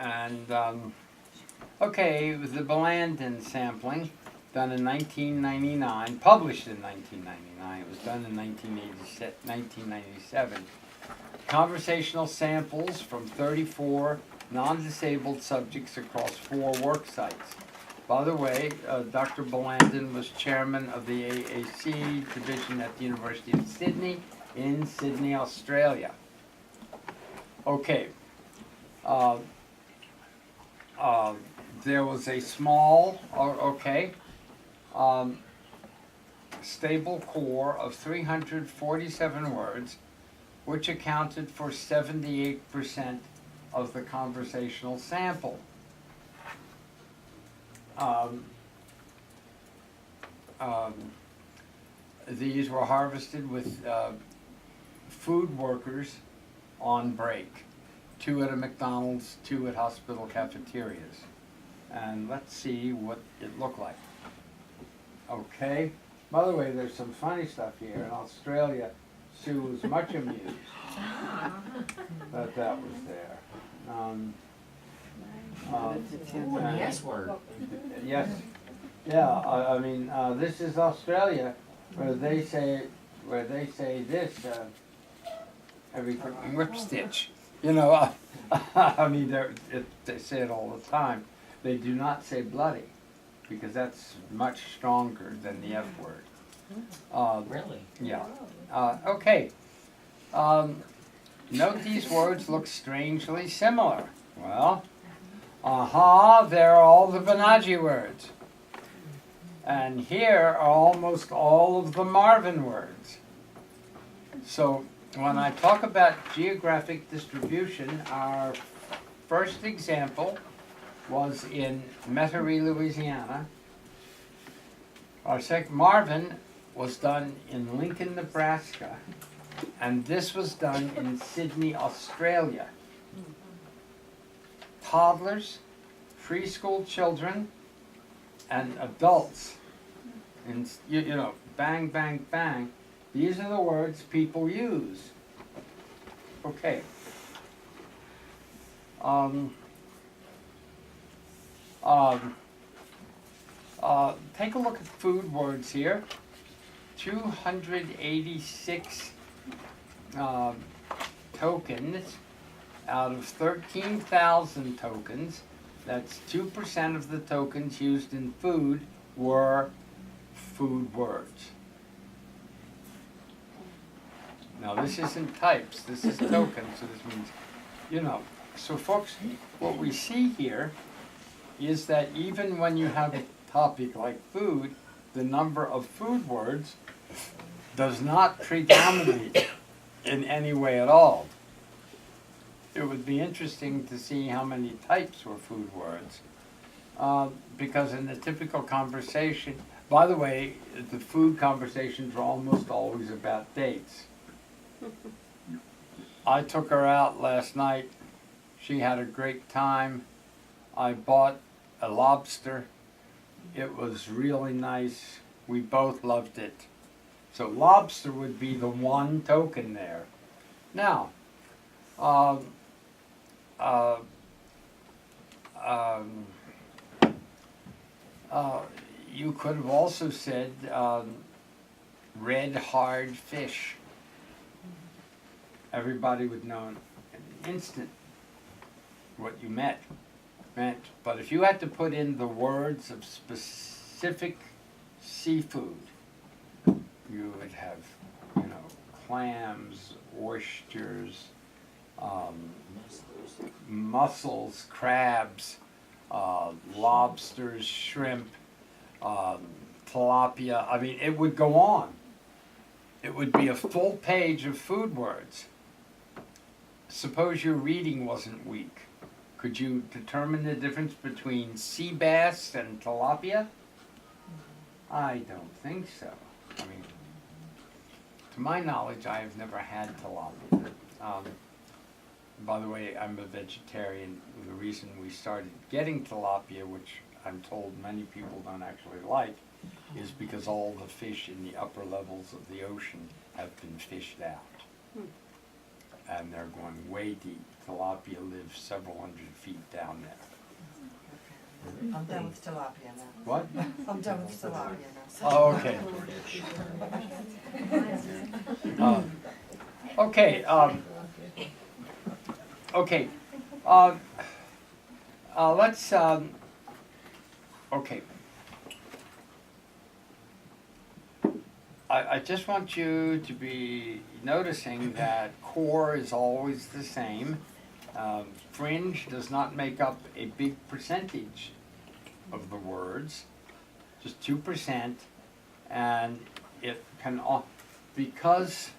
And okay, it was the Blandin sampling done in 1999, published in 1999. It was done in 1997. Conversational samples from 34 non-disabled subjects across 4 work sites. By the way, Dr. Blandin was chairman of the AAC division at the University of Sydney in Sydney, Australia. Okay. There was a small, stable core of 347 words, which accounted for 78% of the conversational sample. These were harvested with food workers on break. 2 at a McDonald's, 2 at hospital cafeterias. And let's see what it looked like. Okay. By the way, there's some funny stuff here. In Australia, Sue was much amused that that was there. An S word. Yes. Yeah. I mean, this is Australia, where they say this every whip stitch. You know, I mean, they say it all the time. They do not say bloody, because that's much stronger than the F word. Really? Yeah. Okay. Note these words look strangely similar. Well, they're all the Banaji words. And here are almost all of the Marvin words. So when I talk about geographic distribution, our first example was in Metairie, Louisiana. Our second, Marvin, was done in Lincoln, Nebraska, and this was done in Sydney, Australia. Toddlers, preschool children, and adults, and you know, bang, bang, bang. These are the words people use. Okay. Take a look at food words here. 286 tokens out of 13,000 tokens. That's 2% of the tokens used in food were food words. Now this isn't types, this is tokens, so this means, you know. So folks, what we see here is that even when you have a topic like food, the number of food words does not predominate in any way at all. It would be interesting to see how many types were food words, because in the typical conversation, by the way, the food conversations are almost always about dates. I took her out last night. She had a great time. I bought a lobster. It was really nice. We both loved it. So lobster would be the one token there. Now, you could have also said red hard fish. Everybody would know in an instant what you meant. But if you had to put in the words of specific seafood, you would have, you know, clams, oysters, mussels, crabs, lobsters, shrimp, tilapia. I mean, it would go on. It would be a full page of food words. Suppose your reading wasn't weak. Could you determine the difference between sea bass and tilapia? I don't think so. I mean, to my knowledge, I have never had tilapia. By the way, I'm a vegetarian. The reason we started getting tilapia, which I'm told many people don't actually like, is because all the fish in the upper levels of the ocean have been fished out. and they're going way deep. Tilapia lives several hundred feet down there. I'm done with tilapia now. What? I'm done with tilapia now. Oh, okay. Okay. Okay. Let's. Okay. I just want you to be noticing that core is always the same. Fringe does not make up a big percentage of the words, just 2%, and it can, because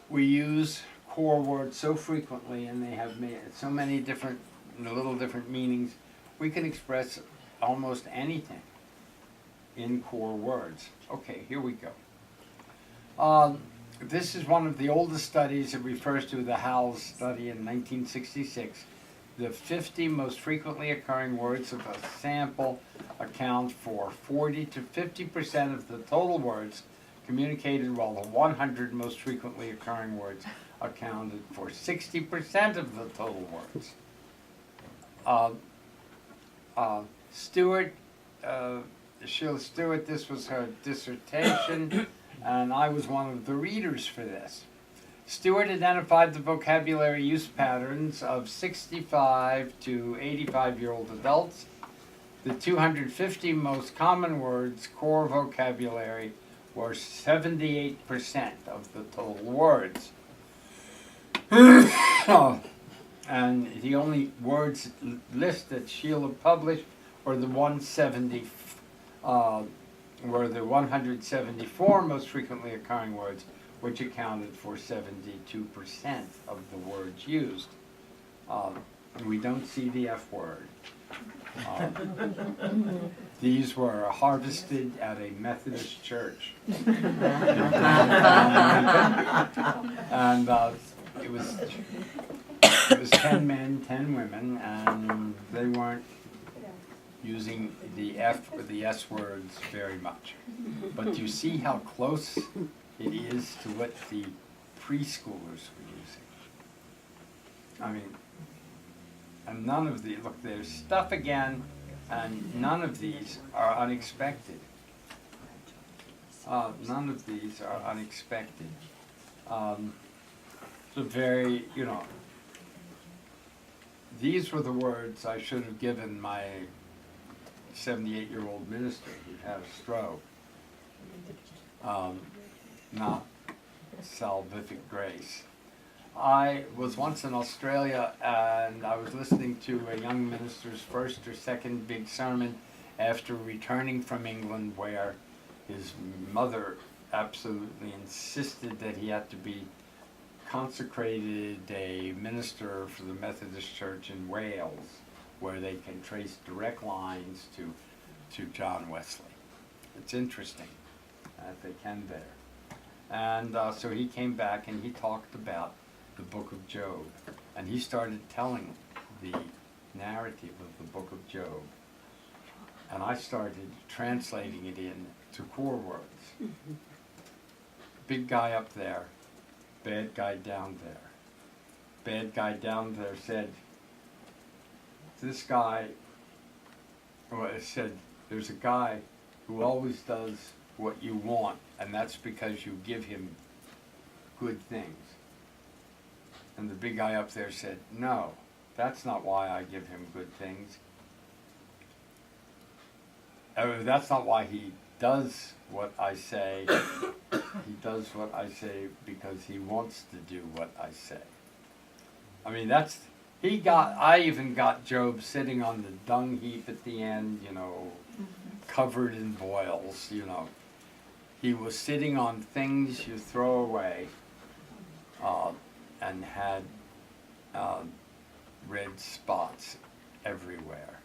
we use core words so frequently and they have so many different, little different meanings, we can express almost anything in core words. Okay, here we go. This is one of the oldest studies. It refers to the PALSS study in 1966. The 50 most frequently occurring words of a sample account for 40 to 50% of the total words communicated, while the 100 most frequently occurring words accounted for 60% of the total words. Stewart, Sheila Stewart, this was her dissertation, and I was one of the readers for this. Stewart identified the vocabulary use patterns of 65 to 85-year-old adults. The 250 most common words, core vocabulary, were 78% of the total words. And the only words list that Sheila published were the 174 most frequently occurring words, which accounted for 72% of the words used. We don't see the F word. These were harvested at a Methodist church. And it was 10 men, 10 women, and they weren't using the F or the S words very much. But you see how close it is to what the preschoolers were using. I mean, and none of the, look, there's stuff again, and none of these are unexpected. None of these are unexpected. So very, you know, these were the words I should have given my 78-year-old minister who had a stroke. Not salvific grace. I was once in Australia and I was listening to a young minister's first or second big sermon after returning from England, where his mother absolutely insisted that he had to be consecrated a minister for the Methodist Church in Wales, where they can trace direct lines to John Wesley. It's interesting that they can there. And so he came back and he talked about the book of Job. And he started telling the narrative of the book of Job. And I started translating it into core words. Big guy up there, bad guy down there. Bad guy down there said, this guy, well, it said, there's a guy who always does what you want, and that's because you give him good things. And the big guy up there said, no, that's not why I give him good things. That's not why he does what I say. He does what I say because he wants to do what I say. I mean, I even got Job sitting on the dung heap at the end, you know, covered in boils, you know. He was sitting on things you throw away, and had red spots everywhere.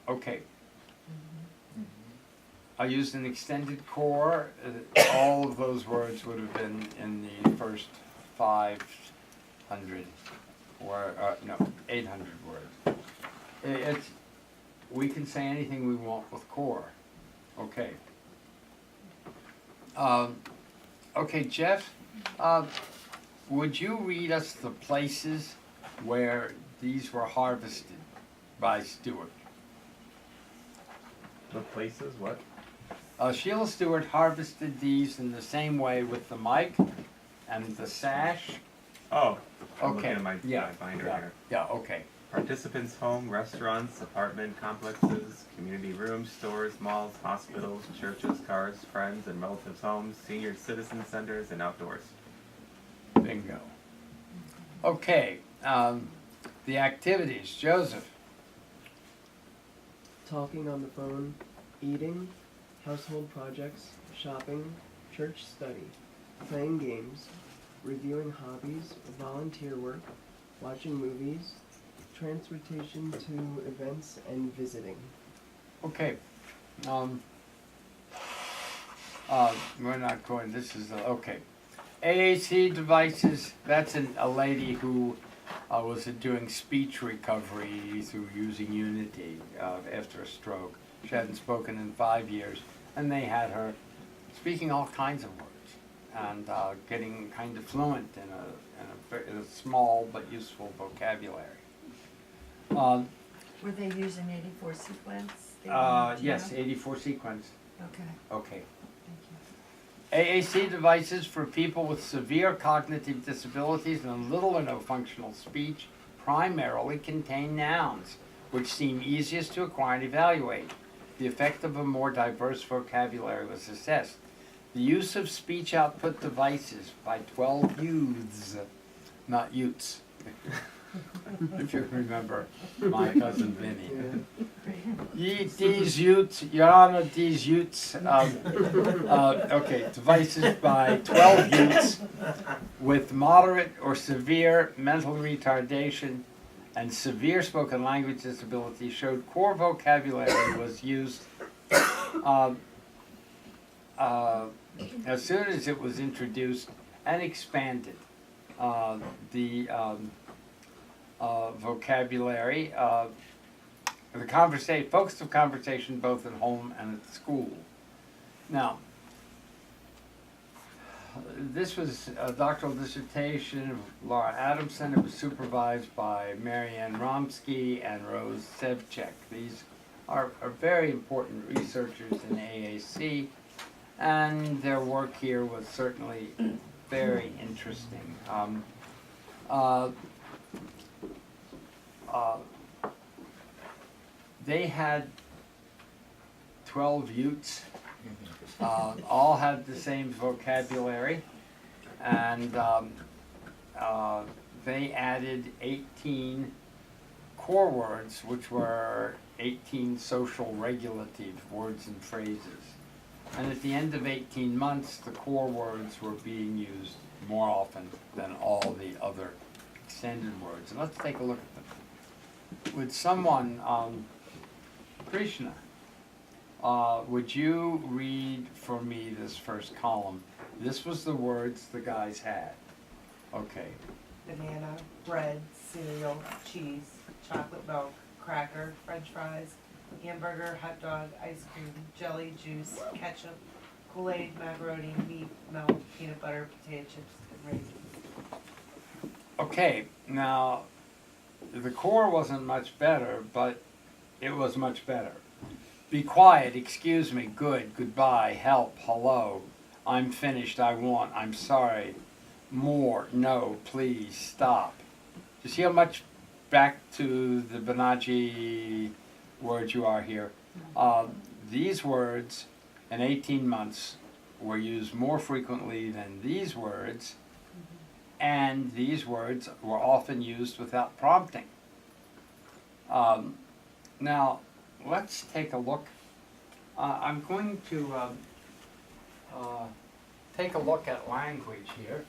Okay. I used an extended core. All of those words would have been in the first 500 or 800 words. We can say anything we want with core. Okay. Okay, Jeff. would you read us the places where these were harvested by Stewart? The places, what? Sheila Stewart harvested these in the same way with the mic and the sash. Oh, I'm looking Okay, at my yeah, binder yeah, here. yeah, okay. Participants' home, restaurants, apartment complexes, community rooms, stores, malls, hospitals, churches, cars, friends and relatives' homes, senior citizen centers, and outdoors. Bingo. Okay, the activities, Joseph. Talking on the phone, eating, household projects, shopping, church study, playing games, reviewing hobbies, volunteer work, watching movies, transportation to events, and visiting. Okay. We're not going, this is, okay. AAC devices, that's a lady who was doing speech recovery through using Unity after a stroke. She hadn't spoken in 5 years, and they had her speaking all kinds of words and getting kind of fluent in a small but useful vocabulary. Were they using 84 sequence? Yes, 84 sequence. Okay, Okay. thank you. AAC devices for people with severe cognitive disabilities and little or no functional speech primarily contain nouns, which seem easiest to acquire and evaluate. The effect of a more diverse vocabulary was assessed. The use of speech output devices by 12 youths, not Utes, if you remember my cousin Vinny. These Utes, Your Honor, these Utes, okay, devices by 12 youths with moderate or severe mental retardation and severe spoken language disability showed core vocabulary was used as soon as it was introduced and expanded. The vocabulary, the focus of conversation both at home and at school. Now, this was a doctoral dissertation of Laura Adamson. It was supervised by Marianne Romsky and Rose Sevchek. These are very important researchers in AAC, and their work here was certainly very interesting. They had 12 Utes, all had the same vocabulary, and they added 18 core words, which were 18 social regulative words and phrases. And at the end of 18 months, the core words were being used more often than all the other extended words. And let's take a look at them. Would someone, Krishna, would you read for me this first column? This was the words the guys had. Okay. Banana, bread, cereal, cheese, chocolate milk, cracker, french fries, hamburger, hot dog, ice cream, jelly, juice, ketchup, Kool-Aid, macaroni, meat, milk, peanut butter, potato chips, and raisins. Okay, now, the core wasn't much better, but it was much better. Be quiet, excuse me, good, goodbye, help, hello, I'm finished, I want, I'm sorry, more, no, please, stop. You see how much back to the Banaji words you are here? These words in 18 months were used more frequently than these words, and these words were often used without prompting. Now, let's take a look. I'm going to take a look at language here.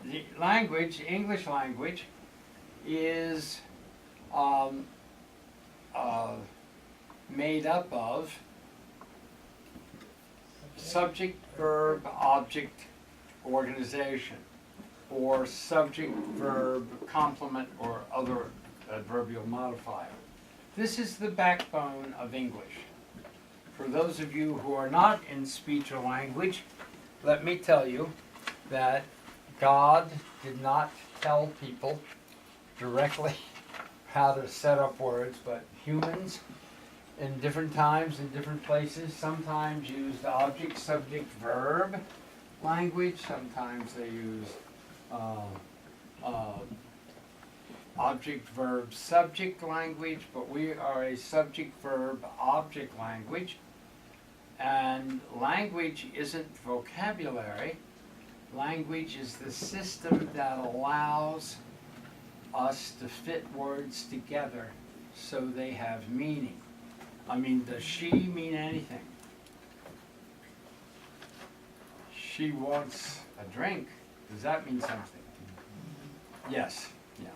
The language, English language, is made up of subject, verb, object, organization, or subject, verb, complement, or other adverbial modifier. This is the backbone of English. For those of you who are not in speech or language, let me tell you that God did not tell people directly how to set up words, but humans in different times, in different places, sometimes used object, subject, verb language. Sometimes they used object, verb, subject language, but we are a subject, verb, object language. And language isn't vocabulary. Language is the system that allows us to fit words together so they have meaning. I mean, does she mean anything? She wants a drink. Does that mean something? Yes, yeah.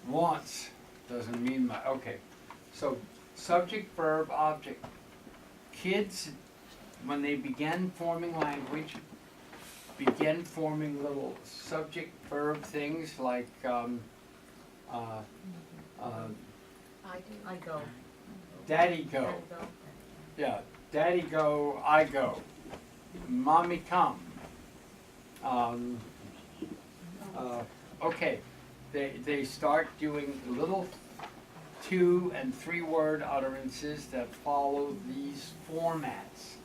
Wants doesn't mean much. Okay, so subject, verb, object. Kids, when they begin forming language, begin forming little subject, verb things like I go. daddy go. Yeah, daddy go, I go. Mommy come. Okay, they start doing little 2 and 3 word utterances that follow these formats.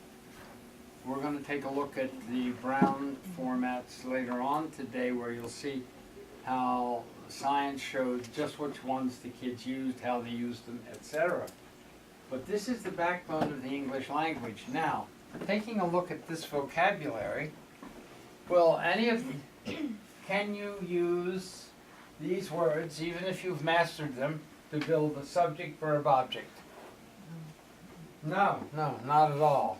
We're going to take a look at the Brown formats later on today, where you'll see how science showed just which ones the kids used, how they used them, etc. But this is the backbone of the English language. Now, taking a look at this vocabulary, well, any of you, can you use these words, even if you've mastered them, to build a subject, verb, object? No, not at all.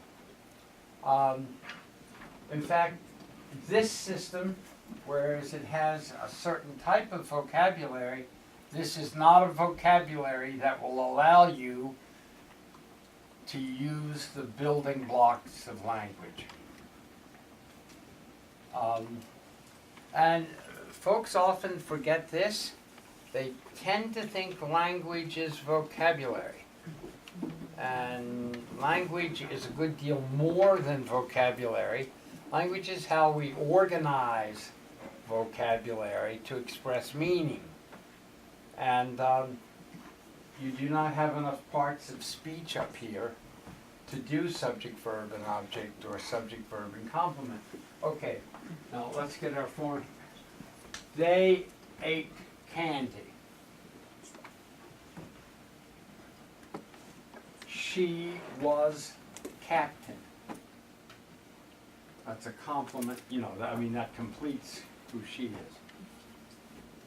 In fact, this system, whereas it has a certain type of vocabulary, this is not a vocabulary that will allow you to use the building blocks of language. And folks often forget this. They tend to think language is vocabulary. And language is a good deal more than vocabulary. Language is how we organize vocabulary to express meaning. And you do not have enough parts of speech up here to do subject, verb, and object, or subject, verb, and complement. Okay, now let's get our form. They ate candy. She was captain. That's a compliment, I mean, that completes who she is.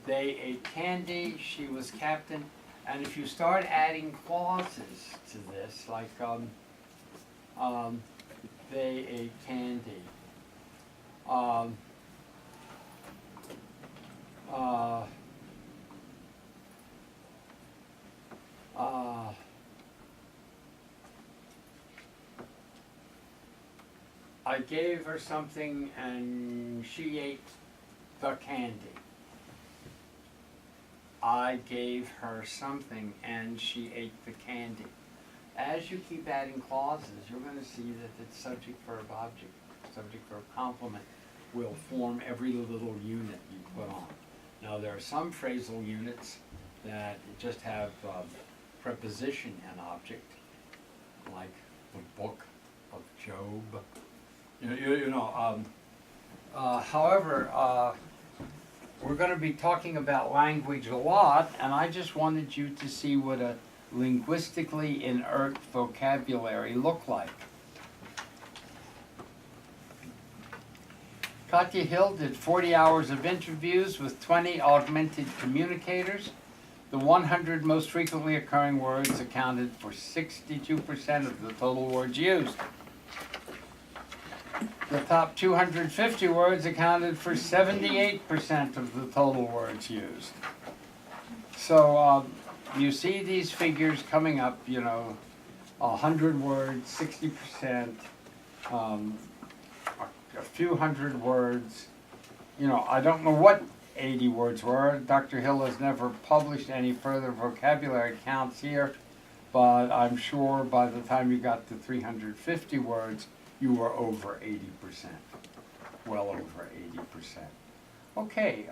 They ate candy, she was captain, and if you start adding clauses to this, like, they ate candy, I gave her something and she ate the candy. I gave her something and she ate the candy. As you keep adding clauses, you're going to see that the subject, verb, object, subject, verb, complement will form every little unit you put on. Now there are some phrasal units that just have preposition and object, like the book of Job. However, we're going to be talking about language a lot, and I just wanted you to see what a linguistically inert vocabulary looked like. Katya Hill did 40 hours of interviews with 20 augmented communicators. The 100 most frequently occurring words accounted for 62% of the total words used. The top 250 words accounted for 78% of the total words used. So you see these figures coming up, 100 words, 60%, a few hundred words. I don't know what 80 words were. Dr. Hill has never published any further vocabulary counts here, but I'm sure by the time you got to 350 words, you were over 80%. Well over 80%. Okay,